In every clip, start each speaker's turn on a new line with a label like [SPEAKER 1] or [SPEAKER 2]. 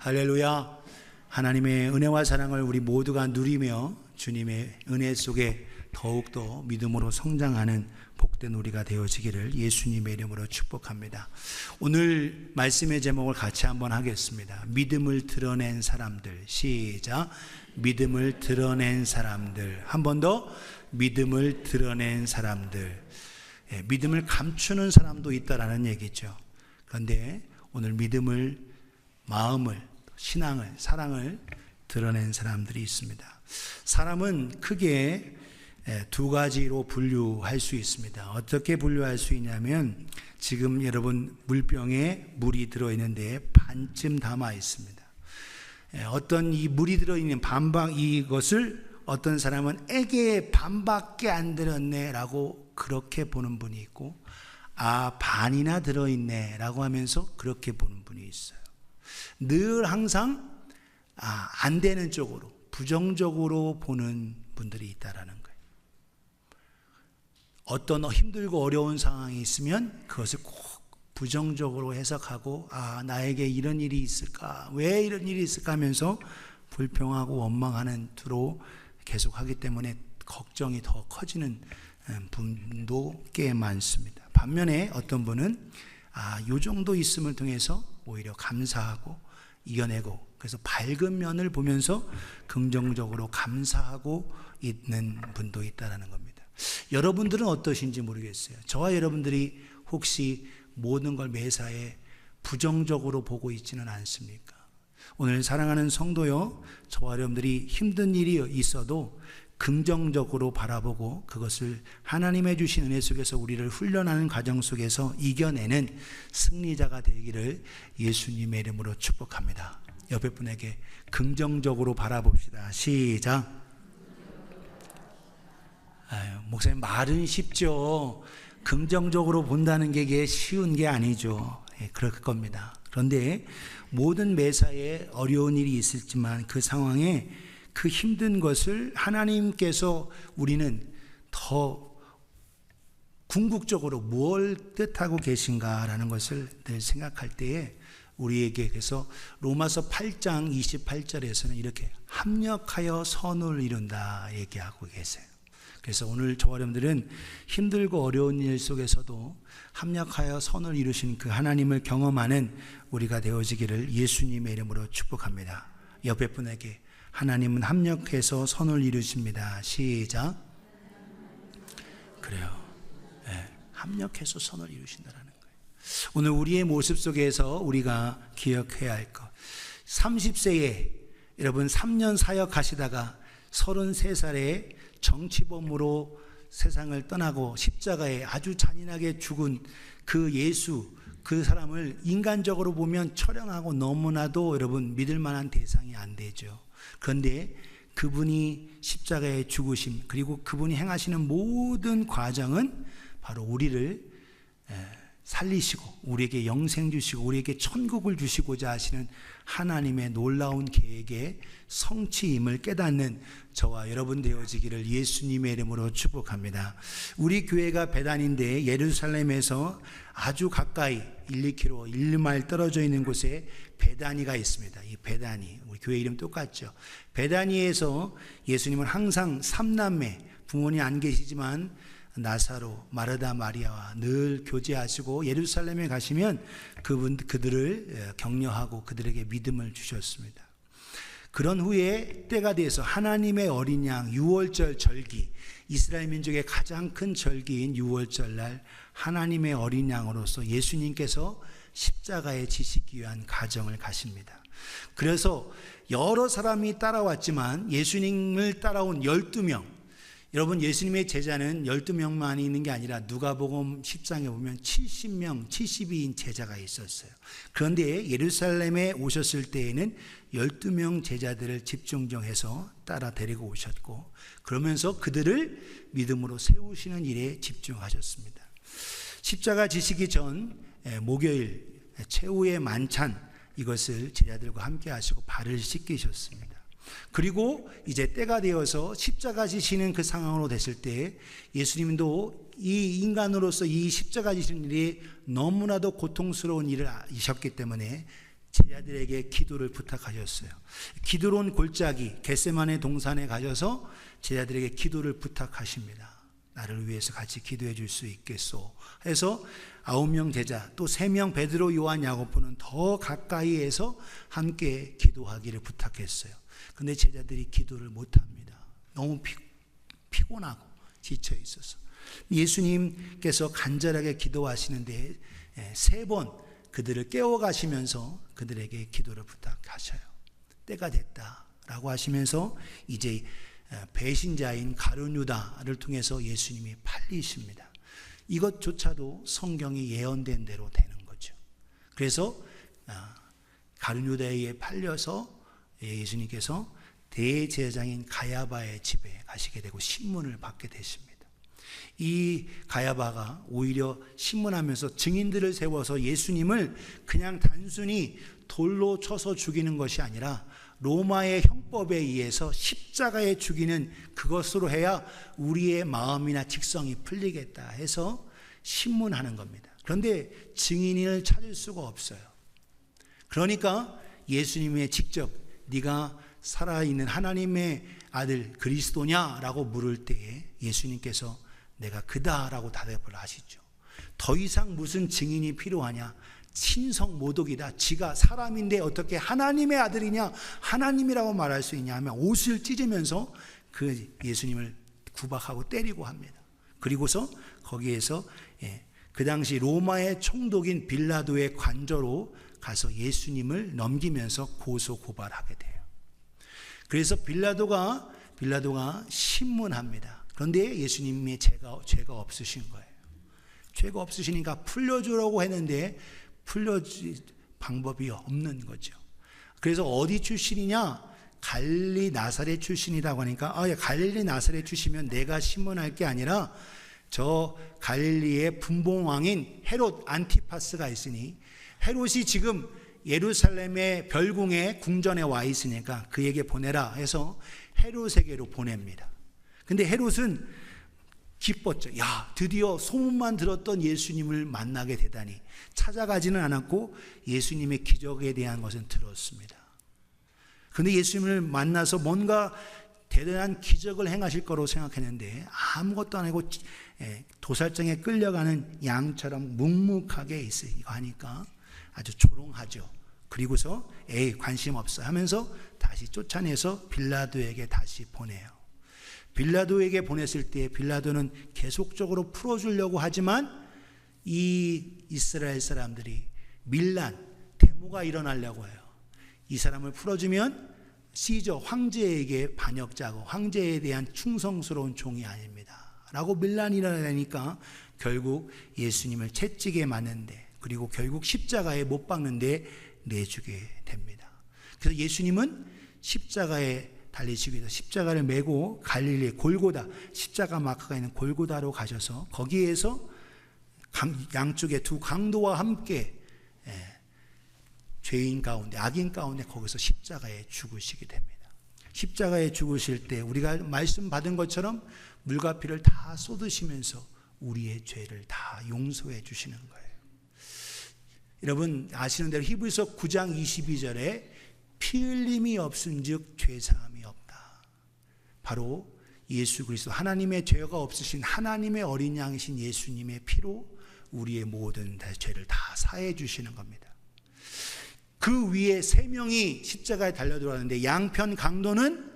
[SPEAKER 1] 할렐루야. 하나님의 은혜와 사랑을 우리 모두가 누리며 주님의 은혜 속에 더욱더 믿음으로 성장하는 복된 우리가 되어지기를 예수님의 이름으로 축복합니다. 오늘 말씀의 제목을 같이 한번 하겠습니다. 믿음을 드러낸 사람들. 시작. 믿음을 드러낸 사람들. 한 번 더. 믿음을 드러낸 사람들. 믿음을 감추는 사람도 있다라는 얘기죠. 그런데 오늘 믿음을, 마음을, 신앙을, 사랑을 드러낸 사람들이 있습니다. 사람은 크게 두 가지로 분류할 수 있습니다. 어떻게 분류할 수 있냐면, 지금 여러분 물병에 물이 들어있는데 반쯤 담아 있습니다. 어떤 이 물이 들어있는 반방, 이것을 어떤 사람은 에게 반밖에 안 들었네 라고 그렇게 보는 분이 있고, 아, 반이나 들어있네 라고 하면서 그렇게 보는 분이 있어요. 늘 항상 안 되는 쪽으로, 부정적으로 보는 분들이 있다라는 거예요. 어떤 힘들고 어려운 상황이 있으면 그것을 꼭 부정적으로 해석하고, 나에게 이런 일이 있을까, 왜 이런 일이 있을까 하면서 불평하고 원망하는 투로 계속하기 때문에 걱정이 더 커지는 분도 꽤 많습니다. 반면에 어떤 분은 요 정도 있음을 통해서 오히려 감사하고 이겨내고, 그래서 밝은 면을 보면서 긍정적으로 감사하고 있는 분도 있다는 겁니다. 여러분들은 어떠신지 모르겠어요. 저와 여러분들이 혹시 모든 걸 매사에 부정적으로 보고 있지는 않습니까? 오늘 사랑하는 성도요, 저와 여러분들이 힘든 일이 있어도 긍정적으로 바라보고 그것을 하나님의 주신 은혜 속에서 우리를 훈련하는 과정 속에서 이겨내는 승리자가 되기를 예수님의 이름으로 축복합니다. 옆에 분에게 긍정적으로 바라봅시다. 시작. 목사님, 말은 쉽죠. 긍정적으로 본다는 게 쉬운 게 아니죠. 그럴 겁니다. 그런데 모든 매사에 어려운 일이 있을지만 그 상황에 그 힘든 것을 하나님께서 우리는 더 궁극적으로 뭘 뜻하고 계신가라는 것을 늘 생각할 때에 우리에게, 그래서 로마서 8장 28절에서는 이렇게 합력하여 선을 이룬다 얘기하고 계세요. 그래서 오늘 저와 여러분들은 힘들고 어려운 일 속에서도 합력하여 선을 이루신 그 하나님을 경험하는 우리가 되어지기를 예수님의 이름으로 축복합니다. 옆에 분에게 하나님은 합력해서 선을 이루십니다. 시작. 그래요. 합력해서 선을 이루신다는 거예요. 오늘 우리의 모습 속에서 우리가 기억해야 할 것. 30세에 여러분 3년 사역하시다가 33살에 정치범으로 세상을 떠나고 십자가에 아주 잔인하게 죽은 그 예수, 그 사람을 인간적으로 보면 처량하고 너무나도 여러분 믿을 만한 대상이 안 되죠. 그런데 그분이 십자가에 죽으심, 그리고 그분이 행하시는 모든 과정은 바로 우리를 살리시고 우리에게 영생 주시고 우리에게 천국을 주시고자 하시는 하나님의 놀라운 계획의 성취임을 깨닫는 저와 여러분 되어지기를 예수님의 이름으로 축복합니다. 우리 교회가 베단인데 예루살렘에서 아주 가까이 1-2km, 1마일 떨어져 있는 곳에 베다니가 있습니다. 이 베다니, 우리 교회 이름 똑같죠. 베다니에서 예수님은 항상 3남매, 부모님 안 계시지만 나사로, 마르다, 마리아와 늘 교제하시고 예루살렘에 가시면 그들을 격려하고 그들에게 믿음을 주셨습니다. 그런 후에 때가 돼서 하나님의 어린 양 유월절 절기, 이스라엘 민족의 가장 큰 절기인 유월절날 하나님의 어린 양으로서 예수님께서 십자가에 지시기 위한 과정을 가십니다. 그래서 여러 사람이 따라왔지만 예수님을 따라온 12명, 여러분 예수님의 제자는 12명만이 있는 게 아니라 누가복음 10장에 보면 70명, 72인 제자가 있었어요. 그런데 예루살렘에 오셨을 때에는 12명 제자들을 집중정해서 따라 데리고 오셨고, 그러면서 그들을 믿음으로 세우시는 일에 집중하셨습니다. 십자가 지시기 전 목요일 최후의 만찬, 이것을 제자들과 함께 하시고 발을 씻기셨습니다. 그리고 이제 때가 되어서 십자가 지시는 그 상황으로 됐을 때 예수님도 이 인간으로서 이 십자가 지시는 일이 너무나도 고통스러운 일을 이셨기 때문에 제자들에게 기도를 부탁하셨어요. 기드론 골짜기 겟세마네 동산에 가셔서 제자들에게 기도를 부탁하십니다. 나를 위해서 같이 기도해 줄 수 있겠소 해서 9명 제자 또 3명 베드로 요한 야고보는 더 가까이에서 함께 기도하기를 부탁했어요. 근데 제자들이 기도를 못합니다. 너무 피곤하고 지쳐 있어서 예수님께서 간절하게 기도하시는데 3번 그들을 깨워가시면서 그들에게 기도를 부탁하셔요. 때가 됐다라고 하시면서 이제 배신자인 가룟 유다를 통해서 예수님이 팔리십니다. 이것조차도 성경이 예언된 대로 되는 거죠. 그래서 가룟 유다에 의해 팔려서 예수님께서 대제사장인 가야바의 집에 가시게 되고 신문을 받게 되십니다. 이 가야바가 오히려 신문하면서 증인들을 세워서 예수님을 그냥 단순히 돌로 쳐서 죽이는 것이 아니라 로마의 형법에 의해서 십자가에 죽이는 그것으로 해야 우리의 마음이나 직성이 풀리겠다 해서 신문하는 겁니다. 그런데 증인을 찾을 수가 없어요. 그러니까 예수님의 직접 네가 살아있는 하나님의 아들 그리스도냐라고 물을 때에 예수님께서 내가 그다라고 대답을 하시죠. 더 이상 무슨 증인이 필요하냐? 신성 모독이다. 지가 사람인데 어떻게 하나님의 아들이냐? 하나님이라고 말할 수 있냐 하면 옷을 찢으면서 그 예수님을 구박하고 때리고 합니다. 그리고서 거기에서 그 당시 로마의 총독인 빌라도의 관저로 가서 예수님을 넘기면서 고소 고발하게 돼요. 그래서 빌라도가 신문합니다. 그런데 예수님이 죄가 없으신 거예요. 죄가 없으시니까 풀려주라고 했는데 풀려줄 방법이 없는 거죠. 그래서 어디 출신이냐? 갈릴리 나사렛 출신이라고 하니까 갈릴리 나사렛 출신이면 내가 신문할 게 아니라 저 갈릴리의 분봉왕인 헤롯 안티파스가 있으니 헤롯이 지금 예루살렘의 별궁에 궁전에 와 있으니까 그에게 보내라 해서 헤롯에게로 보냅니다. 근데 헤롯은 기뻤죠. 야, 드디어 소문만 들었던 예수님을 만나게 되다니. 찾아가지는 않았고 예수님의 기적에 대한 것은 들었습니다. 근데 예수님을 만나서 뭔가 대단한 기적을 행하실 거로 생각했는데 아무것도 안 하고 도살장에 끌려가는 양처럼 묵묵하게 있으니까 하니까 아주 조롱하죠. 그리고서 관심 없어 하면서 다시 쫓아내서 빌라도에게 다시 보내요. 빌라도에게 보냈을 때 빌라도는 계속적으로 풀어주려고 하지만 이 이스라엘 사람들이 밀란, 데모가 일어나려고 해요. 이 사람을 풀어주면 시저 황제에게 반역자고 황제에 대한 충성스러운 종이 아닙니다 라고 밀란이 일어나니까 결국 예수님을 채찍에 맞는데 그리고 결국 십자가에 못 박는데 내주게 됩니다. 그래서 예수님은 십자가에 달리시기 위해서 십자가를 메고 갈릴리 골고다, 십자가 마크가 있는 골고다로 가셔서 거기에서 양쪽에 두 강도와 함께 죄인 가운데, 악인 가운데 거기서 십자가에 죽으시게 됩니다. 십자가에 죽으실 때 우리가 말씀 받은 것처럼 물과 피를 다 쏟으시면서 우리의 죄를 다 용서해 주시는 거예요. 여러분 아시는 대로 히브리서 9장 22절에 피 흘림이 없은즉 죄 사함이 없다. 바로 예수 그리스도 하나님의 죄가 없으신 하나님의 어린 양이신 예수님의 피로 우리의 모든 죄를 다 사해 주시는 겁니다. 그 위에 3명이 십자가에 달려 들어왔는데 양편 강도는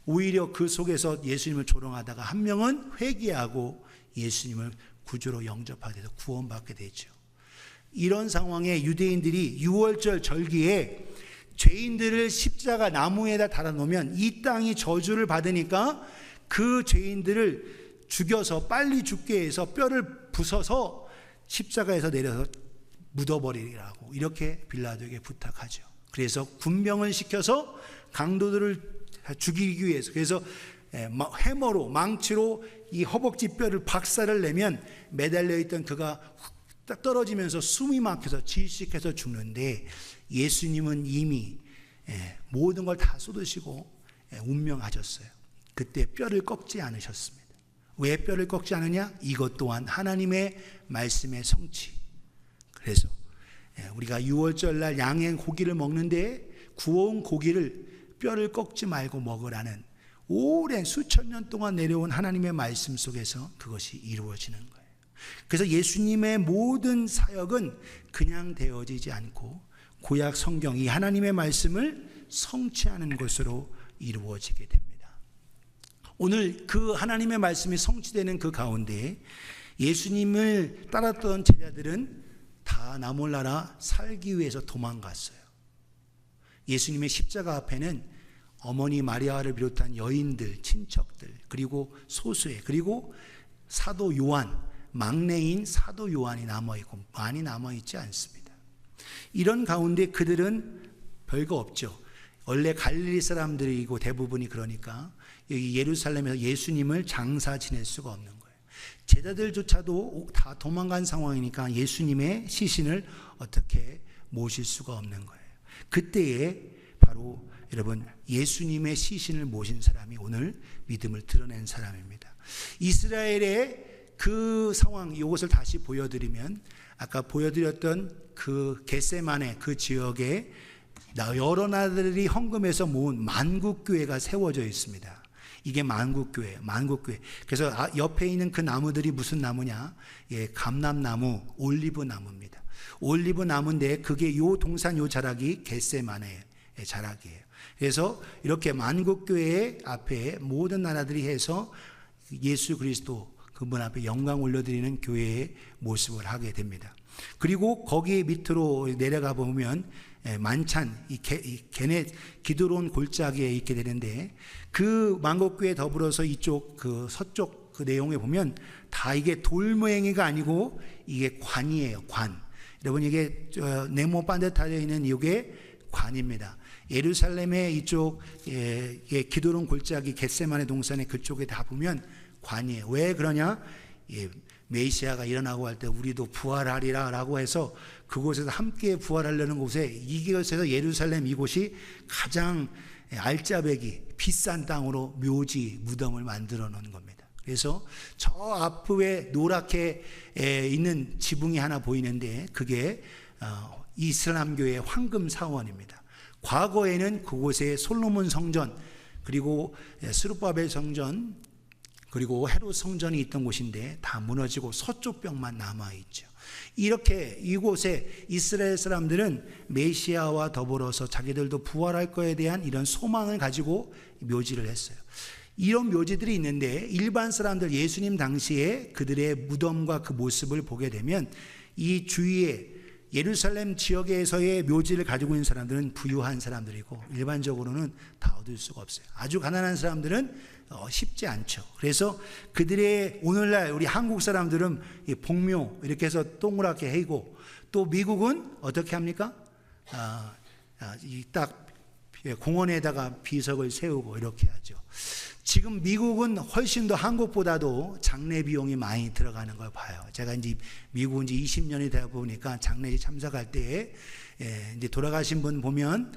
[SPEAKER 1] 오히려 그 속에서 예수님을 조롱하다가 한 명은 회개하고 예수님을 구주로 영접하게 돼서 구원받게 되죠. 이런 상황에 유대인들이 6월절 절기에 죄인들을 십자가 나무에다 달아놓으면 이 땅이 저주를 받으니까 그 죄인들을 죽여서 빨리 죽게 해서 뼈를 부숴서 십자가에서 내려서 묻어버리라고 이렇게 빌라도에게 부탁하죠. 그래서 군병을 시켜서 강도들을 죽이기 위해서 그래서 해머로 망치로 이 허벅지 뼈를 박살을 내면 매달려 있던 그가 딱 떨어지면서 숨이 막혀서 질식해서 죽는데 예수님은 이미 모든 걸 다 쏟으시고 운명하셨어요. 그때 뼈를 꺾지 않으셨습니다. 왜 뼈를 꺾지 않느냐? 이것 또한 하나님의 말씀의 성취. 그래서 우리가 6월절 날 양의 고기를 먹는데 구워온 고기를 뼈를 꺾지 말고 먹으라는 오랜 수천 년 동안 내려온 하나님의 말씀 속에서 그것이 이루어지는 거예요. 그래서 예수님의 모든 사역은 그냥 되어지지 않고 구약 성경, 이 하나님의 말씀을 성취하는 것으로 이루어지게 됩니다. 오늘 그 하나님의 말씀이 성취되는 그 가운데 예수님을 따랐던 제자들은 다 나 몰라라 살기 위해서 도망갔어요. 예수님의 십자가 앞에는 어머니 마리아를 비롯한 여인들, 친척들, 그리고 소수의, 그리고 사도 요한, 막내인 사도 요한이 남아있고 많이 남아있지 않습니다. 이런 가운데 그들은 별거 없죠. 원래 갈릴리 사람들이고 대부분이 그러니까 여기 예루살렘에서 예수님을 장사 지낼 수가 없는 거예요. 제자들조차도 다 도망간 상황이니까 예수님의 시신을 어떻게 모실 수가 없는 거예요. 그때에 바로 여러분 예수님의 시신을 모신 사람이 오늘 믿음을 드러낸 사람입니다. 이스라엘의 그 상황, 이것을 다시 보여드리면 아까 보여드렸던 그 겟세마네 그 지역에 여러 나라들이 헌금해서 모은 만국교회가 세워져 있습니다. 이게 만국교회예요. 만국교회. 그래서 옆에 있는 그 나무들이 무슨 나무냐? 예, 감람나무, 올리브나무입니다. 올리브나무인데 그게 요 동산 요 자락이 겟세마네의 자락이에요. 그래서 이렇게 만국교회 앞에 모든 나라들이 해서 예수 그리스도 그분 앞에 영광 올려드리는 교회의 모습을 하게 됩니다. 그리고 거기 밑으로 내려가 보면 만찬, 게네 기드론 골짜기에 있게 되는데 그 만국교회 더불어서 이쪽 그 서쪽 그 내용에 보면 다 이게 돌 모양이가 아니고 이게 관이에요. 관. 여러분 이게 네모 반듯하여 있는 이게 관입니다. 예루살렘의 이쪽 기드론 골짜기 겟세마네 동산의 그쪽에 다 보면 관이에요. 왜 그러냐? 메시아가 일어나고 할 때 우리도 부활하리라 라고 해서 그곳에서 함께 부활하려는 곳에 이곳에서 예루살렘 이곳이 가장 알짜배기 비싼 땅으로 묘지 무덤을 만들어 놓은 겁니다. 그래서 저 앞에 노랗게 있는 지붕이 하나 보이는데 그게 이슬람교의 황금 사원입니다. 과거에는 그곳에 솔로몬 성전 그리고 스룹바벨 성전 그리고 헤롯 성전이 있던 곳인데 다 무너지고 서쪽 벽만 남아있죠. 이렇게 이곳에 이스라엘 사람들은 메시아와 더불어서 자기들도 부활할 것에 대한 이런 소망을 가지고 묘지를 했어요. 이런 묘지들이 있는데 일반 사람들 예수님 당시에 그들의 무덤과 그 모습을 보게 되면 이 주위에 예루살렘 지역에서의 묘지를 가지고 있는 사람들은 부유한 사람들이고 일반적으로는 다 얻을 수가 없어요. 아주 가난한 사람들은 쉽지 않죠. 그래서 그들의 오늘날 우리 한국 사람들은 복묘 이렇게 해서 동그랗게 해고 또 미국은 어떻게 합니까? 딱 공원에다가 비석을 세우고 이렇게 하죠. 지금 미국은 훨씬 더 한국보다도 장례 비용이 많이 들어가는 걸 봐요. 제가 이제 미국은 이제 20년이 되다 보니까 장례에 참석할 때에 이제 돌아가신 분 보면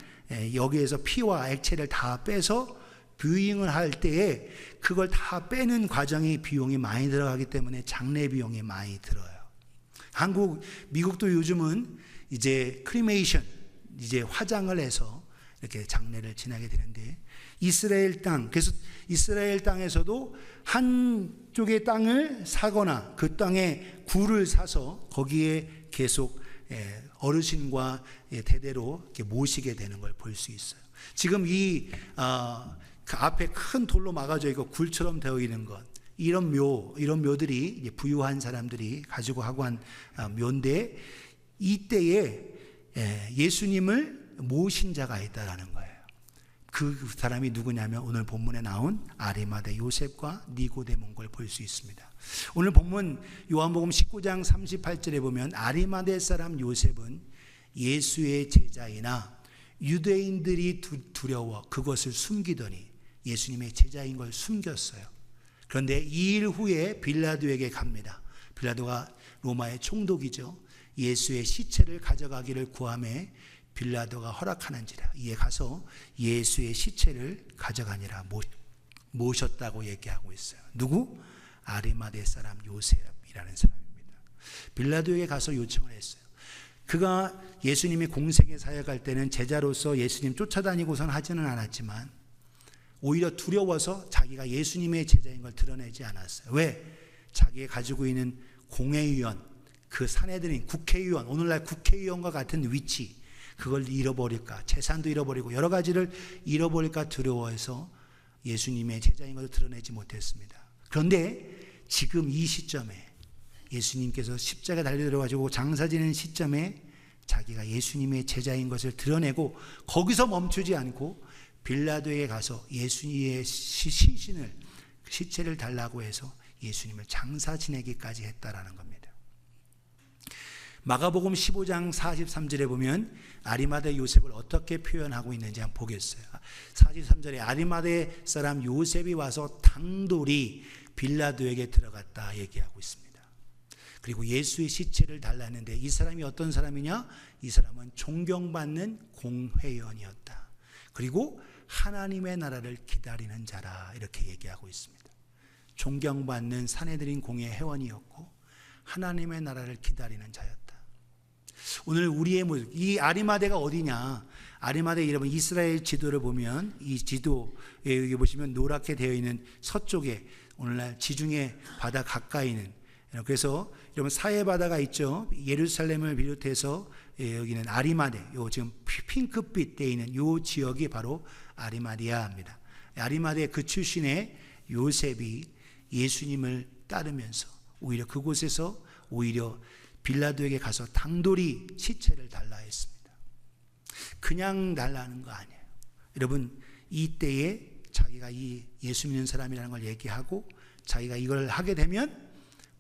[SPEAKER 1] 여기에서 피와 액체를 다 빼서 뷰잉을 할 때에 그걸 다 빼는 과정이 비용이 많이 들어가기 때문에 장례 비용이 많이 들어요. 미국도 요즘은 이제 크리메이션, 이제 화장을 해서 이렇게 장례를 지나게 되는데 이스라엘 땅, 그래서 이스라엘 땅에서도 한쪽의 땅을 사거나 그 땅에 굴을 사서 거기에 계속 어르신과 대대로 이렇게 모시게 되는 걸 볼 수 있어요. 지금 그 앞에 큰 돌로 막아져 있고 굴처럼 되어 있는 것, 이런 묘들이 이제 부유한 사람들이 가지고 하고 한 묘인데 이때에 예수님을 모신 자가 있다라는 거예요. 그 사람이 누구냐면 오늘 본문에 나온 아리마대 요셉과 니고데모인 걸 볼 수 있습니다. 오늘 본문 요한복음 19장 38절에 보면 아리마대 사람 요셉은 예수의 제자이나 유대인들이 두려워 그것을 숨기더니 예수님의 제자인 걸 숨겼어요. 그런데 2일 후에 빌라도에게 갑니다. 빌라도가 로마의 총독이죠. 예수의 시체를 가져가기를 구하매 빌라도가 허락하는지라 이에 가서 예수의 시체를 가져가니라 모셨다고 얘기하고 있어요. 누구? 아리마대 사람 요셉이라는 사람입니다. 빌라도에게 가서 요청을 했어요. 그가 예수님이 공생에 사역할 때는 제자로서 예수님 쫓아다니고선 하지는 않았지만 오히려 두려워서 자기가 예수님의 제자인 걸 드러내지 않았어요. 왜? 자기가 가지고 있는 공회의원, 그 사내들인 국회의원, 오늘날 국회의원과 같은 위치, 그걸 잃어버릴까, 재산도 잃어버리고 여러 가지를 잃어버릴까 두려워해서 예수님의 제자인 것을 드러내지 못했습니다. 그런데 지금 이 시점에 예수님께서 십자가에 달려 들어가지고 장사 지내는 시점에 자기가 예수님의 제자인 것을 드러내고 거기서 멈추지 않고 빌라도에 가서 예수님의 시신을, 시체를 달라고 해서 예수님을 장사 지내기까지 했다라는 겁니다. 마가복음 15장 43절에 보면 아리마대 요셉을 어떻게 표현하고 있는지 한번 보겠어요. 43절에 아리마대 사람 요셉이 와서 당돌이 빌라도에게 들어갔다 얘기하고 있습니다. 그리고 예수의 시체를 달라는데 이 사람이 어떤 사람이냐? 이 사람은 존경받는 공회의원이었다. 그리고 하나님의 나라를 기다리는 자라 이렇게 얘기하고 있습니다. 존경받는 사내들인 공회 회원이었고 하나님의 나라를 기다리는 자였다. 오늘 우리의 모습, 이 아리마대가 어디냐? 아리마대 여러분 이스라엘 지도를 보면 이 지도에 여기 보시면 노랗게 되어 있는 서쪽에 오늘날 지중해 바다 가까이는, 그래서 여러분 사해 바다가 있죠. 예루살렘을 비롯해서 여기는 아리마대, 요 지금 핑크빛 되어 있는 요 지역이 바로 아리마디아입니다. 아리마대 그 출신의 요셉이 예수님을 따르면서 오히려 그곳에서 오히려 빌라도에게 가서 당돌이 시체를 달라 했습니다. 그냥 달라는 거 아니에요. 여러분 이때에 자기가 이 예수 믿는 사람이라는 걸 얘기하고 자기가 이걸 하게 되면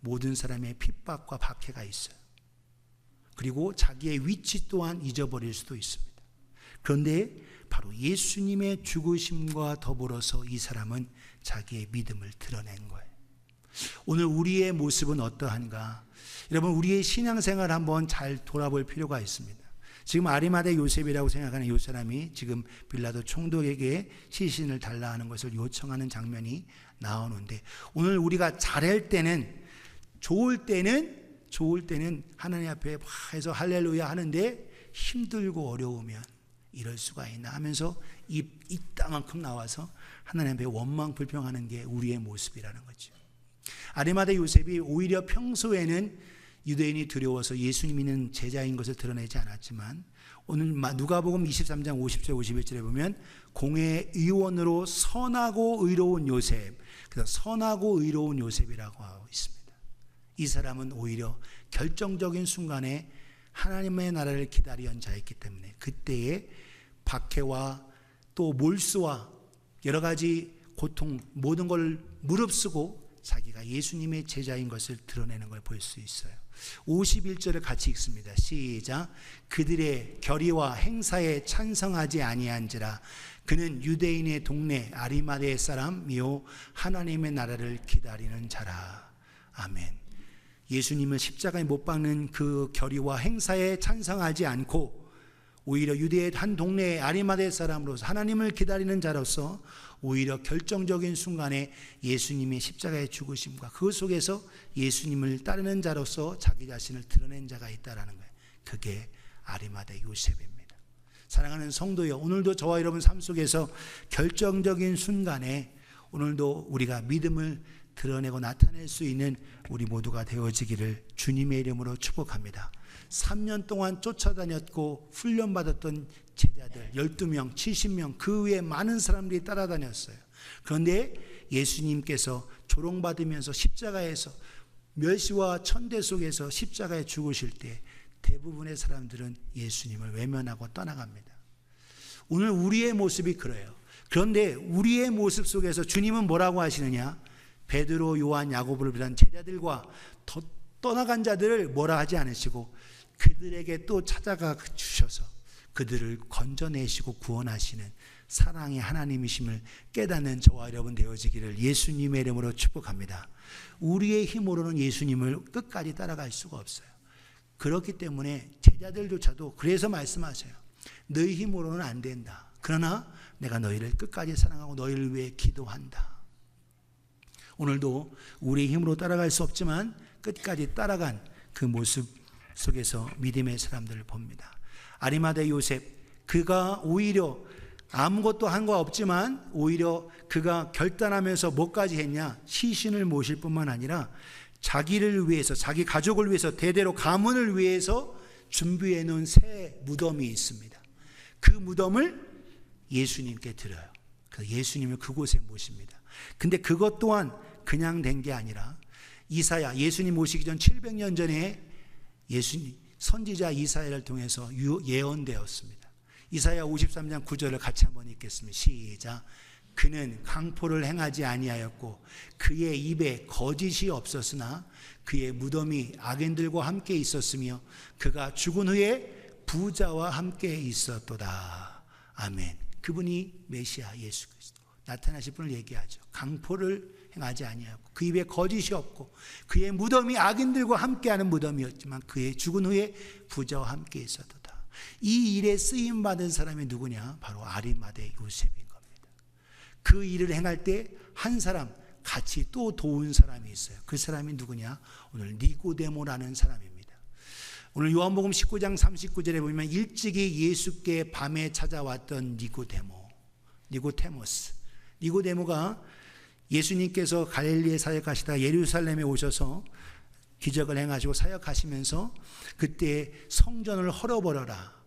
[SPEAKER 1] 모든 사람의 핍박과 박해가 있어요. 그리고 자기의 위치 또한 잊어버릴 수도 있습니다. 그런데 바로 예수님의 죽으심과 더불어서 이 사람은 자기의 믿음을 드러낸 거예요. 오늘 우리의 모습은 어떠한가? 여러분 우리의 신앙생활 한번 잘 돌아볼 필요가 있습니다. 지금 아리마대 요셉이라고 생각하는 이 사람이 지금 빌라도 총독에게 시신을 달라 하는 것을 요청하는 장면이 나오는데, 오늘 우리가 잘할 때는, 좋을 때는 하나님 앞에 해서 할렐루야 하는데 힘들고 어려우면 이럴 수가 있나 하면서 입 이따만큼 나와서 하나님 앞에 원망 불평하는 게 우리의 모습이라는 거죠. 아리마대 요셉이 오히려 평소에는 유대인이 두려워서 예수님 믿는 제자인 것을 드러내지 않았지만 오늘 누가복음 23장 50절 51절에 보면 공회 의원으로 선하고 의로운 요셉, 그래서 선하고 의로운 요셉이라고 하고 있습니다. 이 사람은 오히려 결정적인 순간에 하나님의 나라를 기다리는 자였기 때문에 그때의 박해와 또 몰수와 여러 가지 고통 모든 걸 무릅쓰고 자기가 예수님의 제자인 것을 드러내는 걸 볼 수 있어요. 51절을 같이 읽습니다. 시작. 그들의 결의와 행사에 찬성하지 아니한지라 그는 유대인의 동네 아리마대 사람이요 하나님의 나라를 기다리는 자라. 아멘. 예수님을 십자가에 못 박는 그 결의와 행사에 찬성하지 않고 오히려 유대의 한 동네의 아리마대 사람으로서 하나님을 기다리는 자로서 오히려 결정적인 순간에 예수님의 십자가의 죽으심과 그 속에서 예수님을 따르는 자로서 자기 자신을 드러낸 자가 있다라는 거예요. 그게 아리마대 요셉입니다. 사랑하는 성도여, 오늘도 저와 여러분 삶 속에서 결정적인 순간에 오늘도 우리가 믿음을 드러내고 나타낼 수 있는 우리 모두가 되어지기를 주님의 이름으로 축복합니다. 3년 동안 쫓아다녔고 훈련받았던 제자들 12명, 70명 그 외에 많은 사람들이 따라다녔어요. 그런데 예수님께서 조롱받으면서 십자가에서 멸시와 천대 속에서 십자가에 죽으실 때 대부분의 사람들은 예수님을 외면하고 떠나갑니다. 오늘 우리의 모습이 그래요. 그런데 우리의 모습 속에서 주님은 뭐라고 하시느냐? 베드로, 요한, 야고보를 비롯한 제자들과 떠나간 자들을 뭐라 하지 않으시고 그들에게 또 찾아가 주셔서 그들을 건져내시고 구원하시는 사랑의 하나님이심을 깨닫는 저와 여러분 되어지기를 예수님의 이름으로 축복합니다. 우리의 힘으로는 예수님을 끝까지 따라갈 수가 없어요. 그렇기 때문에 제자들조차도 그래서 말씀하세요. 너희 힘으로는 안 된다. 그러나 내가 너희를 끝까지 사랑하고 너희를 위해 기도한다. 오늘도 우리의 힘으로 따라갈 수 없지만 끝까지 따라간 그 모습 속에서 믿음의 사람들을 봅니다. 아리마대 요셉, 그가 오히려 아무것도 한 거 없지만 오히려 그가 결단하면서 뭐까지 했냐? 시신을 모실 뿐만 아니라 자기를 위해서, 자기 가족을 위해서, 대대로 가문을 위해서 준비해 놓은 새 무덤이 있습니다. 그 무덤을 예수님께 드려요. 그래서 예수님을 그곳에 모십니다. 근데 그것 또한 그냥 된 게 아니라 이사야, 예수님 오시기 전 700년 전에 예수님 선지자 이사야를 통해서 예언되었습니다. 이사야 53장 9절을 같이 한번 읽겠습니다. 시작. 그는 강포를 행하지 아니하였고 그의 입에 거짓이 없었으나 그의 무덤이 악인들과 함께 있었으며 그가 죽은 후에 부자와 함께 있었도다. 아멘. 그분이 메시아 예수 그리스도 나타나실 분을 얘기하죠. 강포를 행하지 아니하고 그 입에 거짓이 없고 그의 무덤이 악인들과 함께하는 무덤이었지만 그의 죽은 후에 부자와 함께 있었도다. 이 일에 쓰임 받은 사람이 누구냐? 바로 아리마대 요셉인 겁니다. 그 일을 행할 때 한 사람 같이 또 도운 사람이 있어요. 그 사람이 누구냐? 오늘 니고데모라는 사람입니다. 오늘 요한복음 19장 39절에 보면 일찍이 예수께 밤에 찾아왔던 니고데모스. 니고데모가 예수님께서 갈릴리에 사역하시다 예루살렘에 오셔서 기적을 행하시고 사역하시면서 그때 성전을 헐어버려라.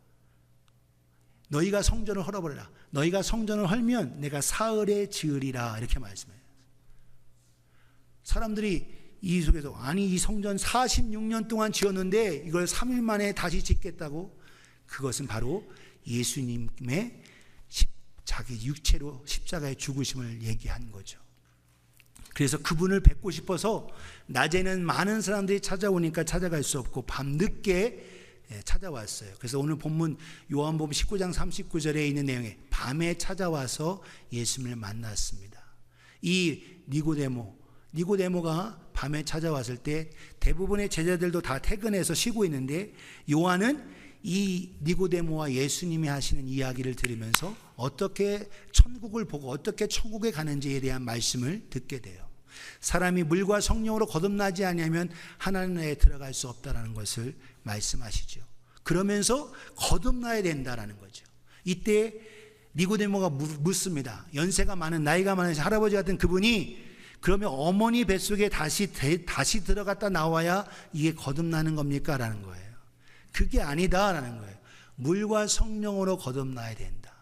[SPEAKER 1] 너희가 성전을 헐어버려라. 너희가 성전을 헐면 내가 사흘에 지으리라. 이렇게 말씀해요. 사람들이 이 속에서 아니 이 성전 46년 동안 지었는데 이걸 3일 만에 다시 짓겠다고? 그것은 바로 예수님의 자기 육체로 십자가의 죽으심을 얘기한 거죠. 그래서 그분을 뵙고 싶어서 낮에는 많은 사람들이 찾아오니까 찾아갈 수 없고 밤늦게 찾아왔어요. 그래서 오늘 본문 요한복음 19장 39절에 있는 내용에 밤에 찾아와서 예수님을 만났습니다. 이 니고데모가 밤에 찾아왔을 때 대부분의 제자들도 다 퇴근해서 쉬고 있는데 요한은 이 니고데모와 예수님이 하시는 이야기를 들으면서 어떻게 천국을 보고 어떻게 천국에 가는지에 대한 말씀을 듣게 돼요. 사람이 물과 성령으로 거듭나지 아니하면 하나님 나라에 들어갈 수 없다는 것을 말씀하시죠. 그러면서 거듭나야 된다는 거죠. 이때 니고데모가 묻습니다. 연세가 많은 나이가 많은 할아버지 같은 그분이 그러면 어머니 뱃속에 다시 들어갔다 나와야 이게 거듭나는 겁니까? 라는 거예요. 그게 아니다라는 거예요. 물과 성령으로 거듭나야 된다.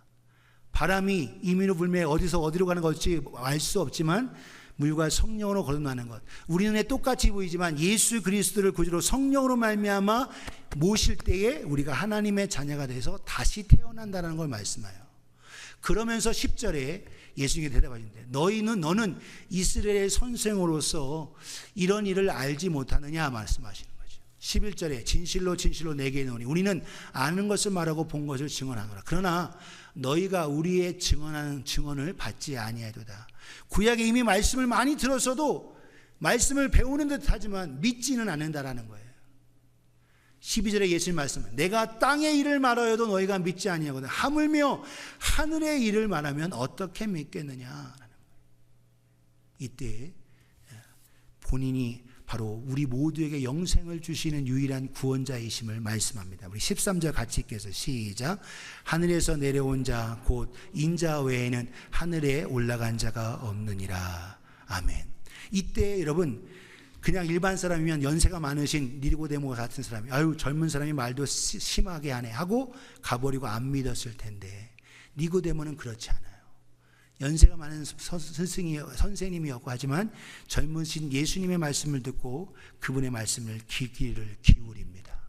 [SPEAKER 1] 바람이 임의로 불면 어디서 어디로 가는 걸지 알 수 없지만 물과 성령으로 거듭나는 것. 우리 눈에 똑같이 보이지만 예수 그리스도를 구주로 성령으로 말미암아 모실 때에 우리가 하나님의 자녀가 돼서 다시 태어난다는 걸 말씀해요. 그러면서 10절에 예수님이 대답하시는데 너는 이스라엘의 선생으로서 이런 일을 알지 못하느냐 말씀하시는 거죠. 11절에 진실로 내게 이르노니 우리는 아는 것을 말하고 본 것을 증언하노라. 그러나 너희가 우리의 증언하는 증언을 받지 아니하도다. 구약에 이미 말씀을 많이 들었어도 말씀을 배우는 듯 하지만 믿지는 않는다라는 거예요. 12절에 예수님 말씀은 내가 땅의 일을 말하여도 너희가 믿지 아니하거든 하물며 하늘의 일을 말하면 어떻게 믿겠느냐. 이때 본인이 바로 우리 모두에게 영생을 주시는 유일한 구원자이심을 말씀합니다. 우리 13절 같이 읽겠습니다. 시작. 하늘에서 내려온 자 곧 인자 외에는 하늘에 올라간 자가 없느니라. 아멘. 이때 여러분 그냥 일반 사람이면 연세가 많으신 니고데모 같은 사람이 아유 젊은 사람이 말도 심하게 하네 하고 가버리고 안 텐데 니고데모는 그렇지 않아요. 연세가 많은 선생님이었고 하지만 젊으신 예수님의 말씀을 듣고 그분의 말씀을 귀를 기울입니다.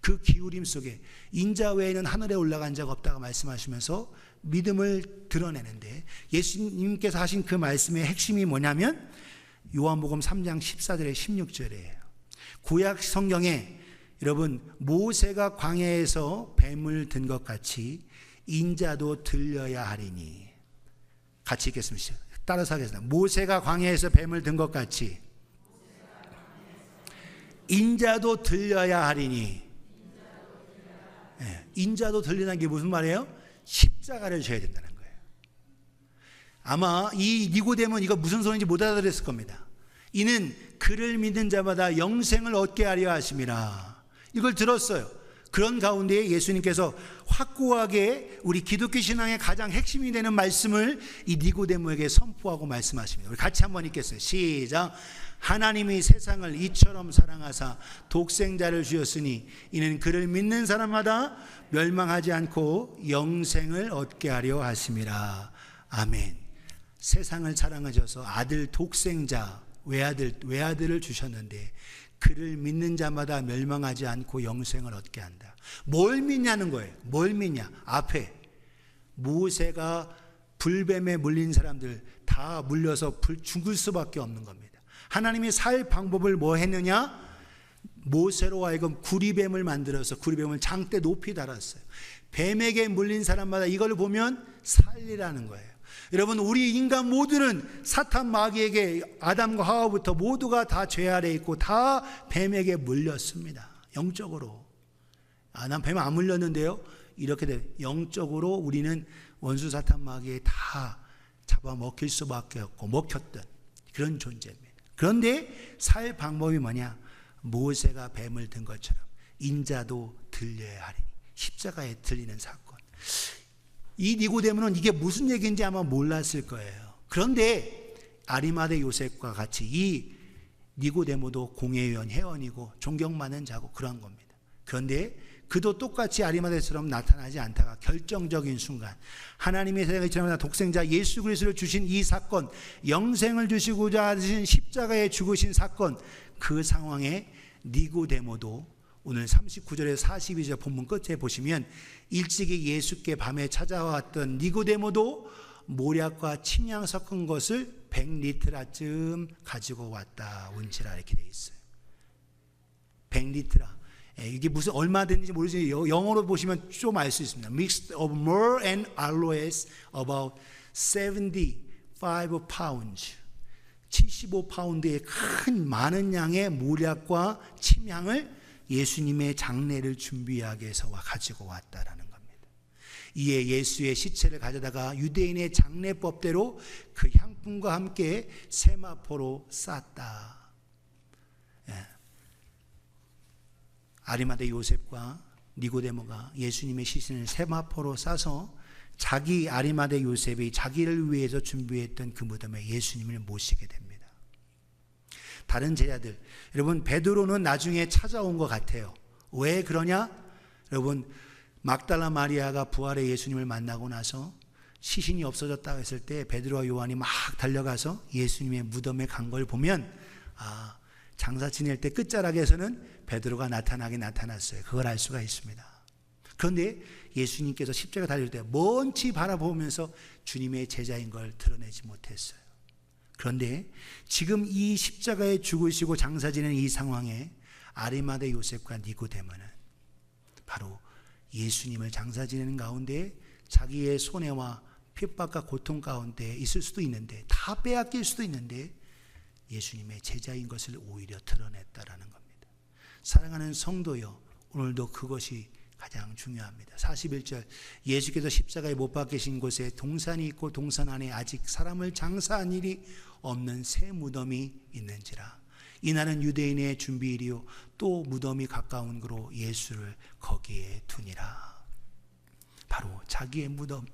[SPEAKER 1] 그 기울임 속에 인자 외에는 하늘에 올라간 자가 없다고 말씀하시면서 믿음을 드러내는데 예수님께서 하신 그 말씀의 핵심이 뭐냐면 요한복음 3장 14절에 16절이에요. 구약 성경에 여러분 모세가 광야에서 뱀을 든 것 같이 인자도 들려야 하리니 같이 읽겠습니다. 따라서 하겠습니다. 모세가 광야에서 뱀을 든 것 같이 인자도 들려야 하리니. 네, 인자도 들리는 게 무슨 말이에요? 십자가를 져야 된다는 거예요. 아마 이 니고데모는 이거 무슨 소리인지 못 알아들었을 겁니다. 이는 그를 믿는 자마다 영생을 얻게 하려 하심이라. 이걸 들었어요. 그런 가운데 예수님께서 확고하게 우리 기독교 신앙의 가장 핵심이 되는 말씀을 이 니고데모에게 선포하고 말씀하십니다. 우리 같이 한번 읽겠어요. 시작. 하나님이 세상을 이처럼 사랑하사 독생자를 주셨으니 이는 그를 믿는 사람마다 멸망하지 않고 영생을 얻게 하려 하심이라. 아멘. 세상을 사랑하셔서 아들 독생자 외아들을 주셨는데 그를 믿는 자마다 멸망하지 않고 영생을 얻게 한다. 뭘 믿냐는 거예요. 뭘 믿냐? 앞에 모세가 불뱀에 물린 사람들 다 물려서 죽을 수밖에 없는 겁니다. 하나님이 살 방법을 뭐 했느냐? 모세로 하여금 구리뱀을 만들어서 구리뱀을 장대 높이 달았어요. 뱀에게 물린 사람마다 이걸 보면 살리라는 거예요. 여러분, 우리 인간 모두는 사탄 마귀에게 아담과 하와부터 모두가 다 죄 아래 있고 다 뱀에게 물렸습니다. 영적으로. 난 뱀 안 물렸는데요. 이렇게 돼. 영적으로 우리는 원수 사탄 마귀에 다 잡아먹힐 수밖에 없고 먹혔던 그런 존재입니다. 그런데 살 방법이 뭐냐? 모세가 뱀을 든 것처럼 인자도 들려야 하리니. 십자가에 들리는 사건. 이 니고데모는 이게 무슨 얘기인지 아마 몰랐을 거예요. 그런데 아리마대 요셉과 같이 이 니고데모도 공회원 회원이고 존경 많은 자고 그런 겁니다. 그런데 그도 똑같이 아리마대처럼 나타나지 않다가 결정적인 순간 하나님의 세상에 지나가다 독생자 예수 그리스도를 주신 이 사건, 영생을 주시고자 하신 십자가에 죽으신 사건, 그 상황에 니고데모도 오늘 39절에서 42절 본문 끝에 보시면 일찍이 예수께 밤에 찾아왔던 니고데모도 모략과 침향 섞은 것을 100리트라쯤 가지고 왔다 온지라 이렇게 돼 있어요. 100리트라. 이게 무슨 얼마 됐는지 모르지만 영어로 보시면 좀 알 수 있습니다. Mixed of myrrh and aloes about 75 pounds. 75파운드의 큰 많은 양의 모략과 침향을 예수님의 장례를 준비하기 위해서 가지고 왔다라는 겁니다. 이에 예수의 시체를 가져다가 유대인의 장례법대로 그 향품과 함께 세마포로 쌌다. 아리마대 요셉과 니고데모가 예수님의 시신을 세마포로 싸서 자기 아리마대 요셉이 자기를 위해서 준비했던 그 무덤에 예수님을 모시게 됩니다. 다른 제자들, 여러분 베드로는 나중에 찾아온 것 같아요. 왜 그러냐? 여러분 막달라 마리아가 부활의 예수님을 만나고 나서 시신이 없어졌다고 했을 때 베드로와 요한이 막 달려가서 예수님의 무덤에 간 걸 보면 장사 지낼 때 끝자락에서는 베드로가 나타났어요. 그걸 알 수가 있습니다. 그런데 예수님께서 십자가 달릴 때 먼지 바라보면서 주님의 제자인 걸 드러내지 못했어요. 그런데 지금 이 십자가에 죽으시고 장사 지내는 이 상황에 아리마대 요셉과 니고데모는 바로 예수님을 장사 지내는 가운데 자기의 손해와 핍박과 고통 가운데 있을 수도 있는데 다 빼앗길 수도 있는데 예수님의 제자인 것을 오히려 드러냈다라는 겁니다. 사랑하는 성도여, 오늘도 그것이 가장 중요합니다. 41절 예수께서 십자가에 못 박히신 곳에 동산이 있고 동산 안에 아직 사람을 장사한 일이 없는 새 무덤이 있는지라. 이날은 유대인의 준비일이요 또 무덤이 가까운 거로 예수를 거기에 두니라. 바로 자기의 무덤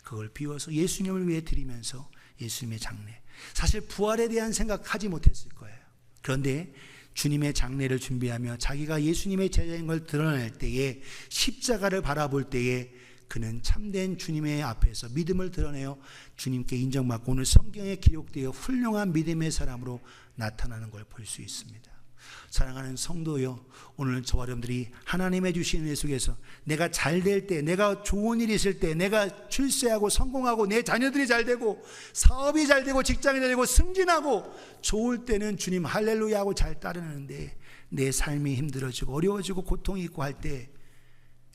[SPEAKER 1] 그걸 비워서 예수님을 위해 드리면서 예수님의 장례. 사실 부활에 대한 생각하지 못했을 거예요. 그런데 주님의 장례를 준비하며 자기가 예수님의 제자인 걸 드러낼 때에 십자가를 바라볼 때에 그는 참된 주님의 앞에서 믿음을 드러내어 주님께 인정받고 오늘 성경에 기록되어 훌륭한 믿음의 사람으로 나타나는 걸 볼 수 있습니다. 사랑하는 성도여, 오늘 저와 여러분들이 하나님의 주신 은혜 속에서 내가 잘 될 때, 내가 좋은 일이 있을 때, 내가 출세하고 성공하고 내 자녀들이 잘 되고 사업이 잘 되고 직장이 잘 되고 승진하고 좋을 때는 주님 할렐루야 하고 잘 따르는데 내 삶이 힘들어지고 어려워지고 고통이 있고 할 때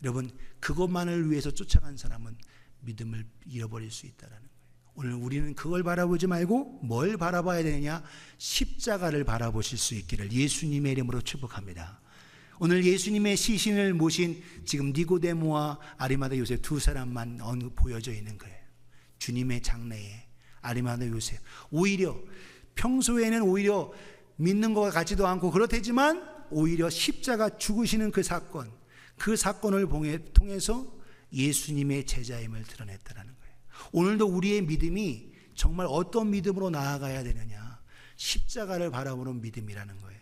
[SPEAKER 1] 여러분 그것만을 위해서 쫓아간 사람은 믿음을 잃어버릴 수 있다는 거예요. 오늘 우리는 그걸 바라보지 말고 뭘 바라봐야 되느냐? 십자가를 바라보실 수 있기를 예수님의 이름으로 축복합니다. 오늘 예수님의 시신을 모신 지금 니고데모와 아리마대 요셉 두 사람만 보여져 있는 거예요. 주님의 장래에 아리마대 요셉 오히려 평소에는 오히려 믿는 것 같지도 않고 그렇다지만 오히려 십자가 죽으시는 그 사건을 통해서 예수님의 제자임을 드러냈다는 거예요. 오늘도 우리의 믿음이 정말 어떤 믿음으로 나아가야 되느냐, 십자가를 바라보는 믿음이라는 거예요.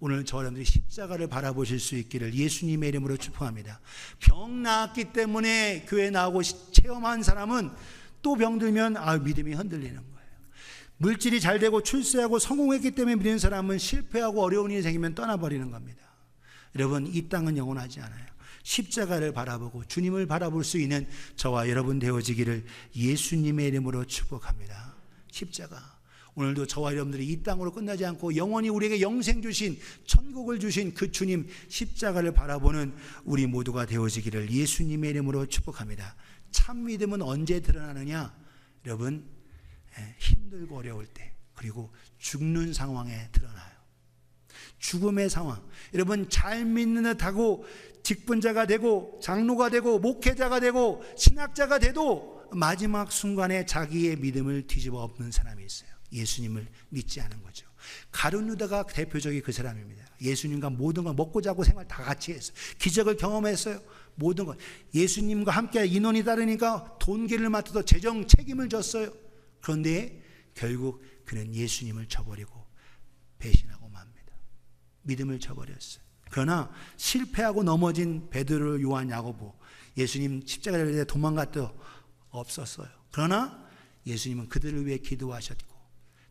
[SPEAKER 1] 오늘 저 여러분들이 십자가를 바라보실 수 있기를 예수님의 이름으로 축복합니다. 병 나았기 때문에 교회 나오고 체험한 사람은 또 병들면 믿음이 흔들리는 거예요. 물질이 잘 되고 출세하고 성공했기 때문에 믿는 사람은 실패하고 어려운 일이 생기면 떠나버리는 겁니다. 여러분, 이 땅은 영원하지 않아요. 십자가를 바라보고 주님을 바라볼 수 있는 저와 여러분 되어지기를 예수님의 이름으로 축복합니다. 십자가, 오늘도 저와 여러분들이 이 땅으로 끝나지 않고 영원히 우리에게 영생 주신, 천국을 주신 그 주님 십자가를 바라보는 우리 모두가 되어지기를 예수님의 이름으로 축복합니다. 참 믿음은 언제 드러나느냐? 여러분, 힘들고 어려울 때, 그리고 죽는 상황에 드러나요. 죽음의 상황. 여러분, 잘 믿는 듯하고 직분자가 되고 장로가 되고 목회자가 되고 신학자가 돼도 마지막 순간에 자기의 믿음을 뒤집어 엎는 사람이 있어요. 예수님을 믿지 않은 거죠. 가룟 유다가 대표적인 그 사람입니다. 예수님과 모든 걸 먹고 자고 생활 다 같이 했어요. 기적을 경험했어요. 모든 것. 예수님과 함께 인원이 따르니까 돈계를 맡아서 재정 책임을 졌어요. 그런데 결국 그는 예수님을 저버리고 배신하고 맙니다. 믿음을 저버렸어요. 그러나 실패하고 넘어진 베드로, 요한, 야고보, 예수님 십자가에 달려 도망갔도 없었어요. 그러나 예수님은 그들을 위해 기도하셨고,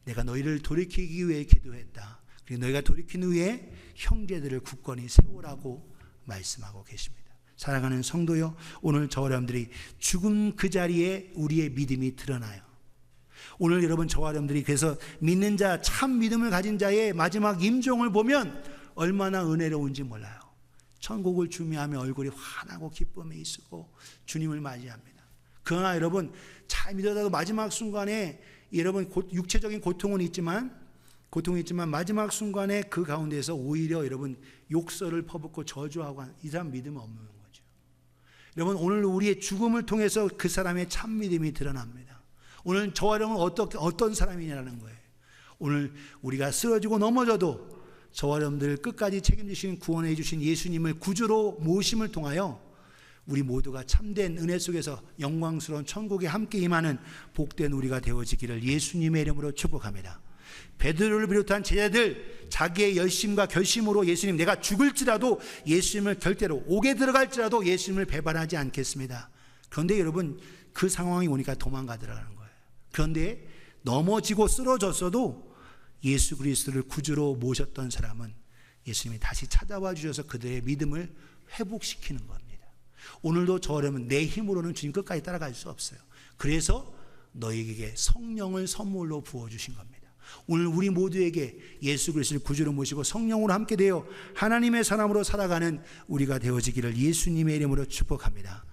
[SPEAKER 1] 내가 너희를 돌이키기 위해 기도했다. 그리고 너희가 돌이킨 후에 형제들을 굳건히 세우라고 말씀하고 계십니다. 사랑하는 성도요, 오늘 저와 여러분들이 죽음 그 자리에 우리의 믿음이 드러나요. 오늘 여러분 저와 여러분들이 그래서 믿는 자, 참 믿음을 가진 자의 마지막 임종을 보면 얼마나 은혜로운지 몰라요. 천국을 준비하며 얼굴이 환하고 기쁨에 있고 주님을 맞이합니다. 그러나 여러분, 잘 믿어도 마지막 순간에 여러분 육체적인 고통은 있지만 마지막 순간에 그 가운데서 오히려 여러분 욕설을 퍼붓고 저주하고 이 사람 믿음 없는 거죠. 여러분, 오늘 우리의 죽음을 통해서 그 사람의 참 믿음이 드러납니다. 오늘 저와 여러분은 어떤 사람이냐는 거예요. 오늘 우리가 쓰러지고 넘어져도 저와 여러분들 끝까지 책임지신, 구원해 주신 예수님을 구주로 모심을 통하여 우리 모두가 참된 은혜 속에서 영광스러운 천국에 함께 임하는 복된 우리가 되어지기를 예수님의 이름으로 축복합니다. 베드로를 비롯한 제자들, 자기의 열심과 결심으로 예수님, 내가 죽을지라도 예수님을 절대로, 옥에 들어갈지라도 예수님을 배반하지 않겠습니다. 그런데 여러분, 그 상황이 오니까 도망가더라는 거예요. 그런데 넘어지고 쓰러졌어도 예수 그리스도를 구주로 모셨던 사람은 예수님이 다시 찾아와 주셔서 그들의 믿음을 회복시키는 겁니다. 오늘도 저라면 내 힘으로는 주님 끝까지 따라갈 수 없어요. 그래서 너희에게 성령을 선물로 부어주신 겁니다. 오늘 우리 모두에게 예수 그리스도를 구주로 모시고 성령으로 함께 되어 하나님의 사람으로 살아가는 우리가 되어지기를 예수님의 이름으로 축복합니다.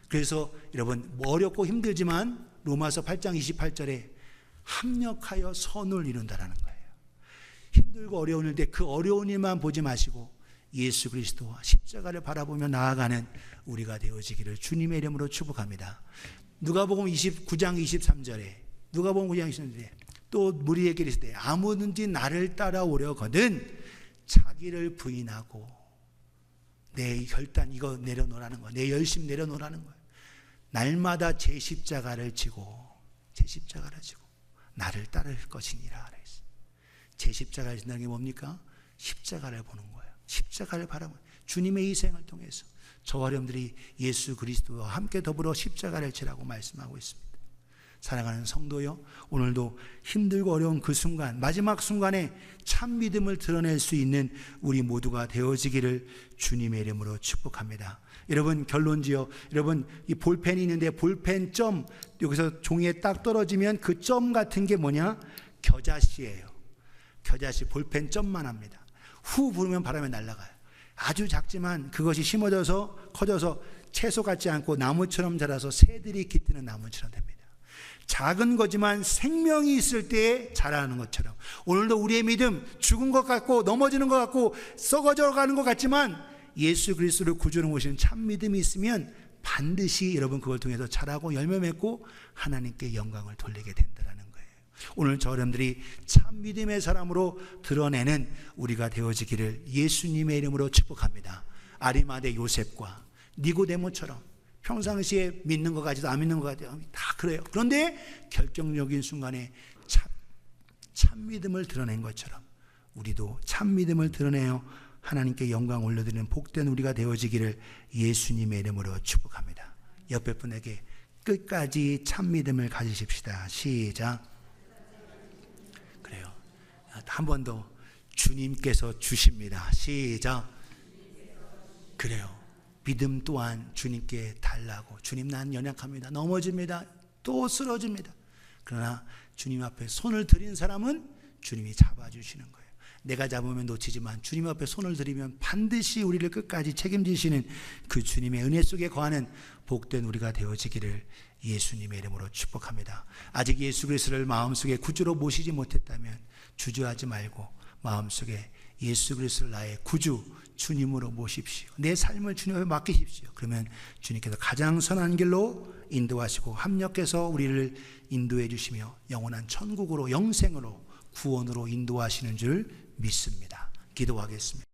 [SPEAKER 1] 그래서 여러분, 어렵고 힘들지만 로마서 8장 28절에 합력하여 선을 이룬다라는 거예요. 힘들고 어려운 일인데 그 어려운 일만 보지 마시고 예수 그리스도와 십자가를 바라보며 나아가는 우리가 되어지기를 주님의 이름으로 축복합니다. 누가복음 29장 23절에 또 무리에게 이르시되 아무든지 나를 따라오려거든 자기를 부인하고 내 결단 이거 내려놓으라는 거예요. 내 열심 내려놓으라는 거예요. 날마다 제 십자가를 지고 나를 따를 것이니라. 제 십자가를 진다는 게 뭡니까? 십자가를 보는 거예요. 십자가를 바라보는 주님의 희생을 통해서 저와 여러분들이 예수 그리스도와 함께 더불어 십자가를 지라고 말씀하고 있습니다. 사랑하는 성도요, 오늘도 힘들고 어려운 그 순간, 마지막 순간에 참 믿음을 드러낼 수 있는 우리 모두가 되어지기를 주님의 이름으로 축복합니다. 여러분, 결론지요. 여러분, 이 볼펜이 있는데 볼펜 점, 여기서 종이에 딱 떨어지면 그 점 같은 게 뭐냐? 겨자씨예요. 겨자씨, 볼펜 점만 합니다. 후 부르면 바람에 날아가요. 아주 작지만 그것이 심어져서 커져서 채소 같지 않고 나무처럼 자라서 새들이 깃드는 나무처럼 됩니다. 작은 거지만 생명이 있을 때에 자라는 것처럼 오늘도 우리의 믿음 죽은 것 같고 넘어지는 것 같고 썩어져 가는 것 같지만 예수 그리스도를 구주로 모시는 참 믿음이 있으면 반드시 여러분 그걸 통해서 자라고 열매 맺고 하나님께 영광을 돌리게 된다는 거예요. 오늘 저 여러분들이 참 믿음의 사람으로 드러내는 우리가 되어지기를 예수님의 이름으로 축복합니다. 아리마대 요셉과 니고데모처럼 평상시에 믿는 것 같지도 안 믿는 것 같아요. 다 그래요. 그런데 결정적인 순간에 참 믿음을 드러낸 것처럼 우리도 참 믿음을 드러내어 하나님께 영광 올려드리는 복된 우리가 되어지기를 예수님의 이름으로 축복합니다. 옆에 분에게 끝까지 참 믿음을 가지십시다. 시작. 그래요. 한 번 더. 주님께서 주십니다. 시작. 그래요. 믿음 또한 주님께 달라고. 주님, 난 연약합니다. 넘어집니다. 또 쓰러집니다. 그러나 주님 앞에 손을 들인 사람은 주님이 잡아주시는 거예요. 내가 잡으면 놓치지만 주님 앞에 손을 들이면 반드시 우리를 끝까지 책임지시는 그 주님의 은혜 속에 거하는 복된 우리가 되어지기를 예수님의 이름으로 축복합니다. 아직 예수 그리스도를 마음속에 구주로 모시지 못했다면 주저하지 말고 마음속에 예수 그리스도를 나의 구주 주님으로 모십시오. 내 삶을 주님 앞에 맡기십시오. 그러면 주님께서 가장 선한 길로 인도하시고 합력해서 우리를 인도해 주시며 영원한 천국으로, 영생으로, 구원으로 인도하시는 줄 믿습니다. 기도하겠습니다.